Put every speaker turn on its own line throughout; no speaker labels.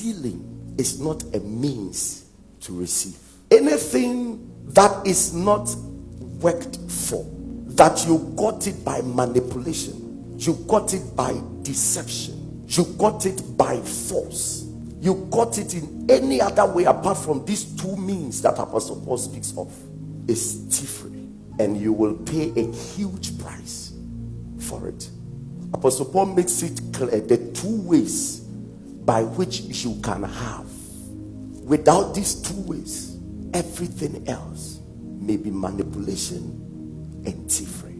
stealing is not a means to receive. Anything that is not worked for, that you got it by manipulation, you got it by deception, you got it by force, you got it in any other way apart from these two means that Apostle Paul speaks of, is thievery. And you will pay a huge price for it. Apostle Paul makes it clear the two ways by which you can have. Without these two ways, everything else may be manipulation and thievery.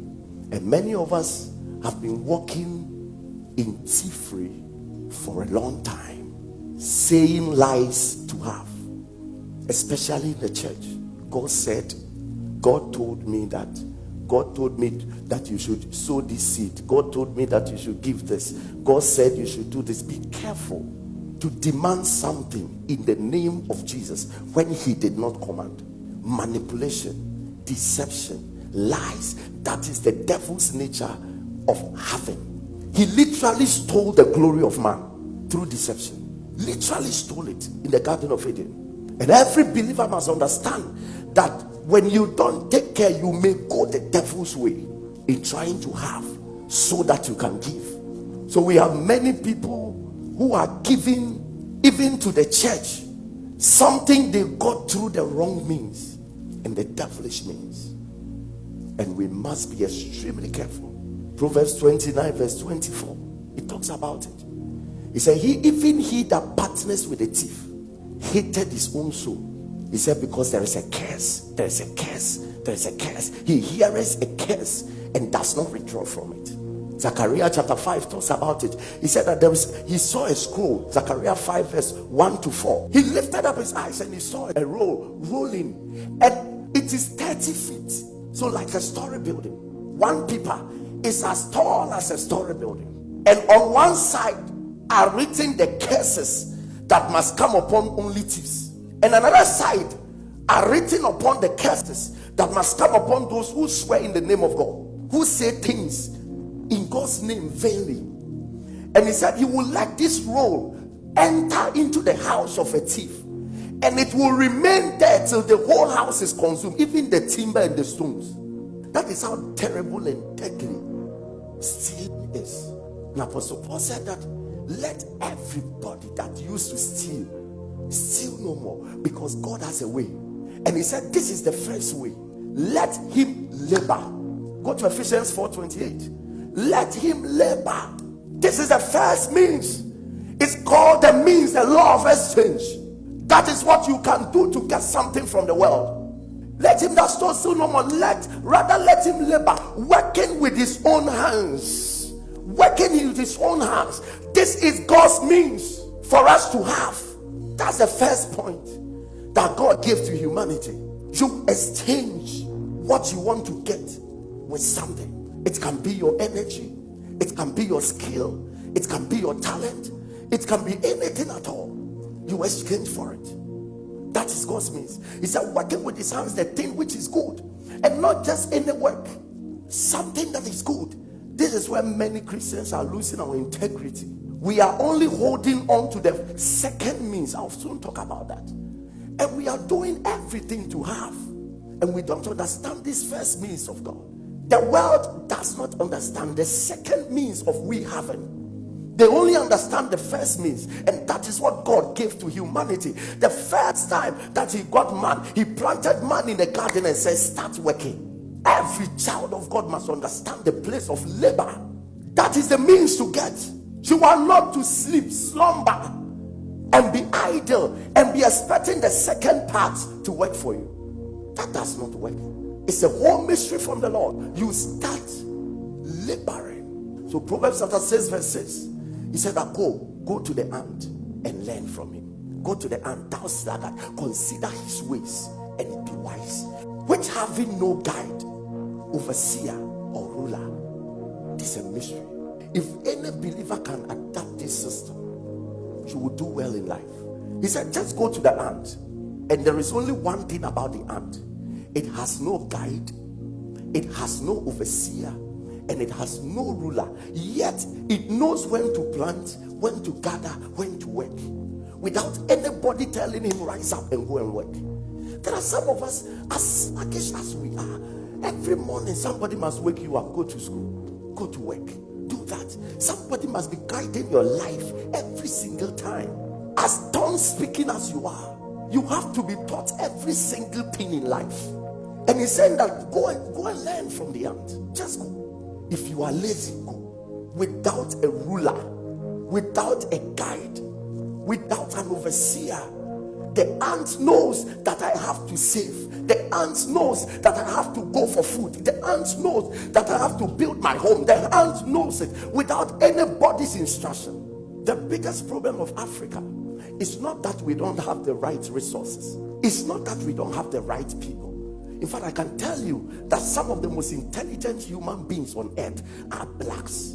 And many of us have been walking in thievery for a long time, saying lies to have, especially in the church. God told me that you should sow this seed. God told me that you should give this. God said you should do this. Be careful to demand something in the name of Jesus when he did not command. Manipulation, deception, lies. That is the devil's nature of having. He literally stole the glory of man through deception. Literally stole it in the Garden of Eden. And every believer must understand that when you don't take care, you may go the devil's way in trying to have so that you can give. So we have many people who are giving even to the church something they got through the wrong means and the devilish means. And we must be extremely careful. Proverbs 29 verse 24, it talks about it. He said, even he that partners with a thief hated his own soul. He said, because there is a curse, there is a curse, there is a curse. He hears a curse and does not withdraw from it. Zechariah chapter 5 talks about it. He said that he saw a scroll, Zechariah 5 verse 1 to 4. He lifted up his eyes and he saw a roll rolling, and it is 30 feet. So like a story building. One paper is as tall as a story building. And on one side are written the curses that must come upon only thieves. And another side are written upon the curses that must come upon those who swear in the name of God, who say things in God's name vainly. And he said he will let this roll enter into the house of a thief, and it will remain there till the whole house is consumed, even the timber and the stones. That is how terrible and deadly stealing is. And Apostle Paul said that let everybody that used to steal no more, because God has a way. And he said this is the first way. Let him labor. Go to Ephesians 4:28. Let him labor. This is the first means. It's called the means, the law of exchange. That is what you can do to get something from the world. Let him that stole still no more. Let him labor, working with his own hands. Working with his own hands. This is God's means for us to have. That's the first point that God gave to humanity. You exchange what you want to get with something. It can be your energy, it can be your skill, it can be your talent, it can be anything at all. You exchange for it. That is God's means. He said, working with his hands, the thing which is good, and not just any work, something that is good. This is where many Christians are losing our integrity. We are only holding on to the second means. I'll soon talk about that. And we are doing everything to have, and we don't understand this first means of God. The world does not understand the second means of we having. They only understand the first means, and that is what God gave to humanity. The first time that he got man, he planted man in the garden and said, start working. Every child of God must understand the place of labor. That is the means to get. You are not to sleep, slumber, and be idle and be expecting the second part to work for you. That does not work. It's a whole mystery from the Lord. You start laboring. So Proverbs chapter 6 verse 6, he said that go to the ant and learn from him. Go to the ant, thou sluggard, consider his ways and be wise, which having no guide, overseer or ruler. This is a mystery. If any believer can adapt this system, you will do well in life. He said, just go to the ant. And there is only one thing about the ant. It has no guide. It has no overseer. and it has no ruler, yet it knows when to plant, when to gather, when to work, without anybody telling him rise up and go and work. There are some of us, as sluggish as we are, every morning somebody must wake you up, go to school, go to work, do that. Somebody must be guiding your life every single time. As tongue speaking as you are, you have to be taught every single thing in life. And he's saying that go and learn from the ant. Just go. If you are lazy, go. Without a ruler, without a guide, without an overseer. The ant knows that I have to save. The ant knows that I have to go for food. The ant knows that I have to build my home. The ant knows it without anybody's instruction. The biggest problem of Africa is not that we don't have the right resources. It's not that we don't have the right people. In fact, I can tell you that some of the most intelligent human beings on earth are blacks.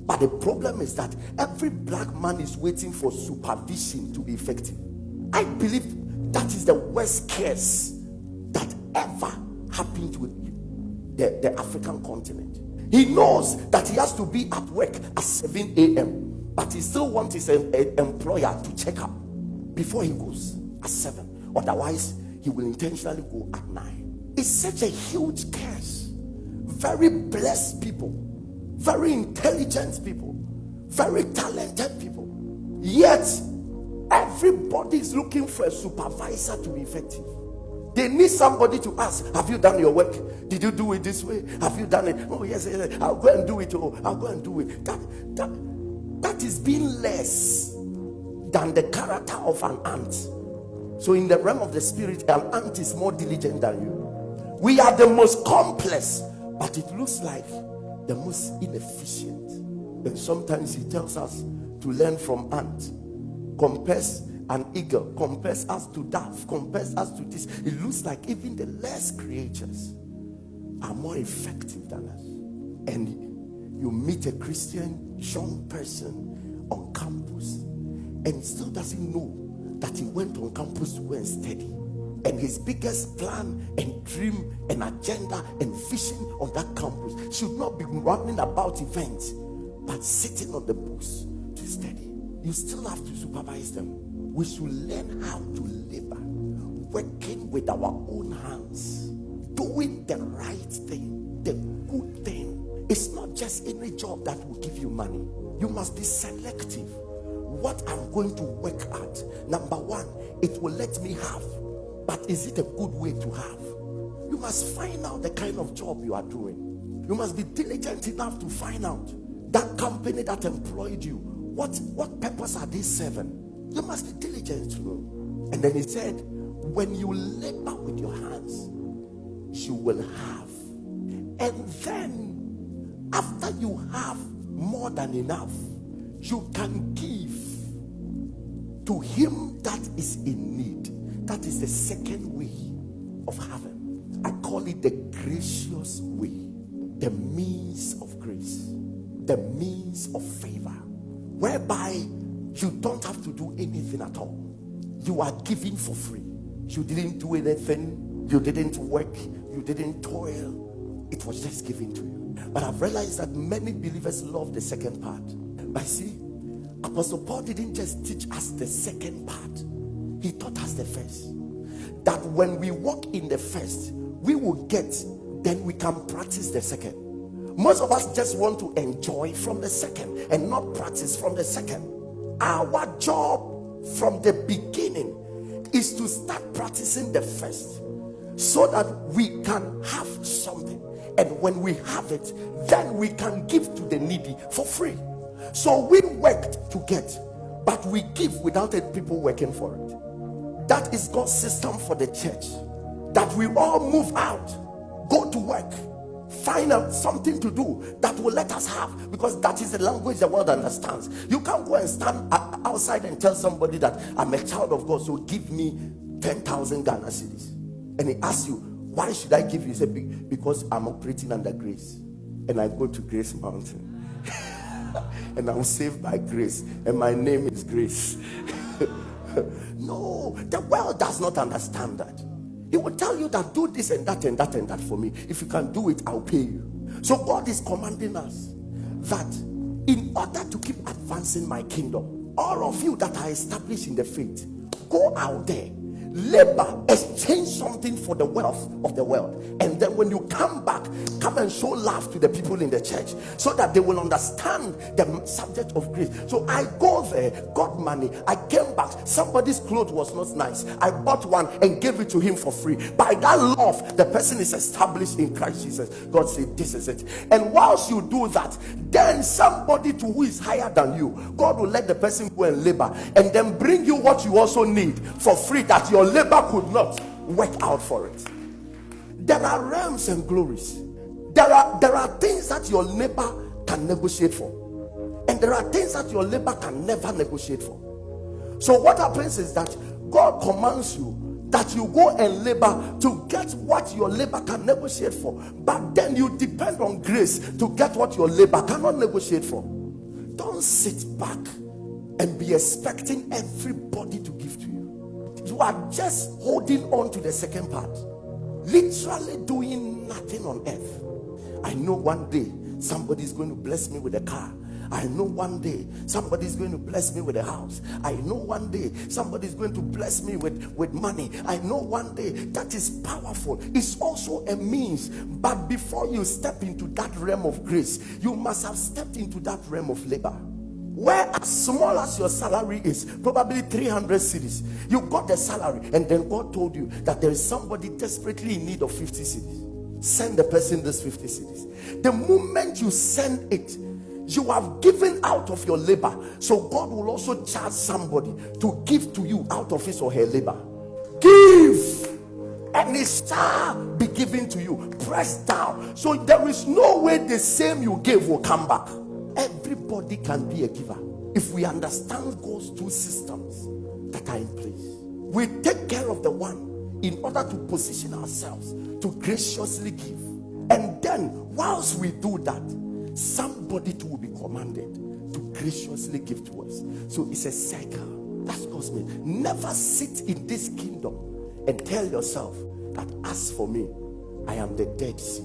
But the problem is that every black man is waiting for supervision to be effective. I believe that is the worst case that ever happened with the African continent. He knows that he has to be at work at 7 a.m., but he still wants his employer to check up before he goes at 7. Otherwise, he will intentionally go at 9. It's such a huge curse. Very blessed people, very intelligent people, very talented people. Yet, everybody is looking for a supervisor to be effective. They need somebody to ask, have you done your work? Did you do it this way? Have you done it? Oh, yes, I'll go and do it. Oh, I'll go and do it. That is being less than the character of an ant. So in the realm of the spirit, an ant is more diligent than you. We are the most complex, but it looks like the most inefficient. And sometimes he tells us to learn from ant. Compares an eagle, compares us to dove, compares us to this. It looks like even the less creatures are more effective than us. And you meet a Christian young person on campus and still doesn't know that he went on campus to go and study. And his biggest plan and dream and agenda and vision on that campus should not be running about events, but sitting on the books to study. You still have to supervise them. We should learn how to labor, working with our own hands, doing the right thing, the good thing. It's not just any job that will give you money. You must be selective. What I'm going to work at, number one, it will let me have. But is it a good way to have? You must find out the kind of job you are doing. You must be diligent enough to find out that company that employed you, what purpose are they serving? You must be diligent to know. And then he said, when you labor with your hands, you will have. And then, after you have more than enough, you can give to him that is in need. That is the second way of having. I call it the gracious way, the means of grace, the means of favor, whereby you don't have to do anything at all. You are giving for free. You didn't do anything. You didn't work. You didn't toil. It was just given to you. But I've realized that many believers love the second part. But see, Apostle Paul didn't just teach us the second part. He taught us the first. That when we walk in the first, we will get, then we can practice the second. Most of us just want to enjoy from the second and not practice from the second. Our job from the beginning is to start practicing the first so that we can have something. And when we have it, then we can give to the needy for free. So we worked to get, but we give without people working for it. That is God's system for the church. That we all move out, go to work, find out something to do that will let us have, because that is the language the world understands. You can't go and stand outside and tell somebody that I'm a child of God, so give me 10,000 Ghana cedis. And he asks you, why should I give you? You say, because I'm operating under grace. And I go to Grace Mountain. And I'm saved by grace. And my name is Grace. No, the world does not understand that. He will tell you that do this and that and that and that for me. If you can do it, I'll pay you. So God is commanding us that in order to keep advancing my kingdom, all of you that are established in the faith, go out there, labor, exchange something for the wealth of the world, and then when you come back, come and show love to the people in the church so that they will understand the subject of grace. So I go there, got money, I came back, somebody's clothes was not nice, I bought one and gave it to him for free. By that love, the person is established in Christ Jesus. God said, this is it. And whilst you do that, then somebody to who is higher than you, God will let the person go and labor and then bring you what you also need for free, that your labor could not work out for it. There are realms and glories. There are things that your labor can negotiate for, and there are things that your labor can never negotiate for. So what happens is that God commands you that you go and labor to get what your labor can negotiate for, but then you depend on grace to get what your labor cannot negotiate for. Don't sit back and be expecting everybody to give to you. You are just holding on to the second part, literally doing nothing on earth. I know one day somebody is going to bless me with a car. I know one day somebody is going to bless me with a house. I know one day somebody is going to bless me with money. I know one day. That is powerful. It's also a means. But before you step into that realm of grace, you must have stepped into that realm of labor, where as small as your salary is, probably 300 cedis, you got the salary, and then God told you that there is somebody desperately in need of 50 cedis. Send the person this 50 cedis. The moment you send it, you have given out of your labor. So God will also charge somebody to give to you out of his or her labor. Give, and it shall be given to you, pressed down. So there is no way the same you gave will come back. Everybody can be a giver if we understand God's two systems that are in place. We take care of the one in order to position ourselves to graciously give, and then whilst we do that, somebody too will be commanded to graciously give to us. So it's a cycle. That's God's mean. Never sit in this kingdom and tell yourself that as for me, I am the Dead Sea.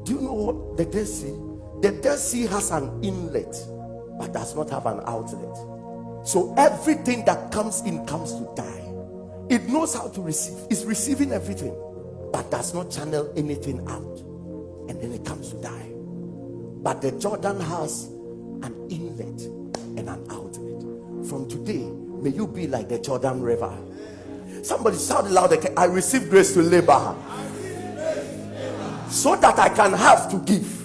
Do you know what the Dead Sea? The Dead Sea has an inlet but does not have an outlet. So everything that comes in comes to die. It knows how to receive. It's receiving everything but does not channel anything out, and then it comes to die. But the Jordan has an inlet and an outlet. From today, may you be like the Jordan River. Somebody shout loud, I receive grace to labor, so that I can have to give.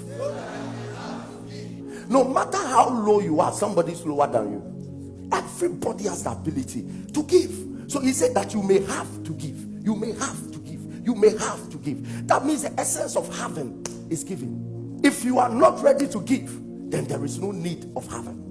No matter how low you are, somebody is lower than you. Everybody has the ability to give. So he said that you may have to give. You may have to give. You may have to give. That means the essence of having is giving. If you are not ready to give, then there is no need of having.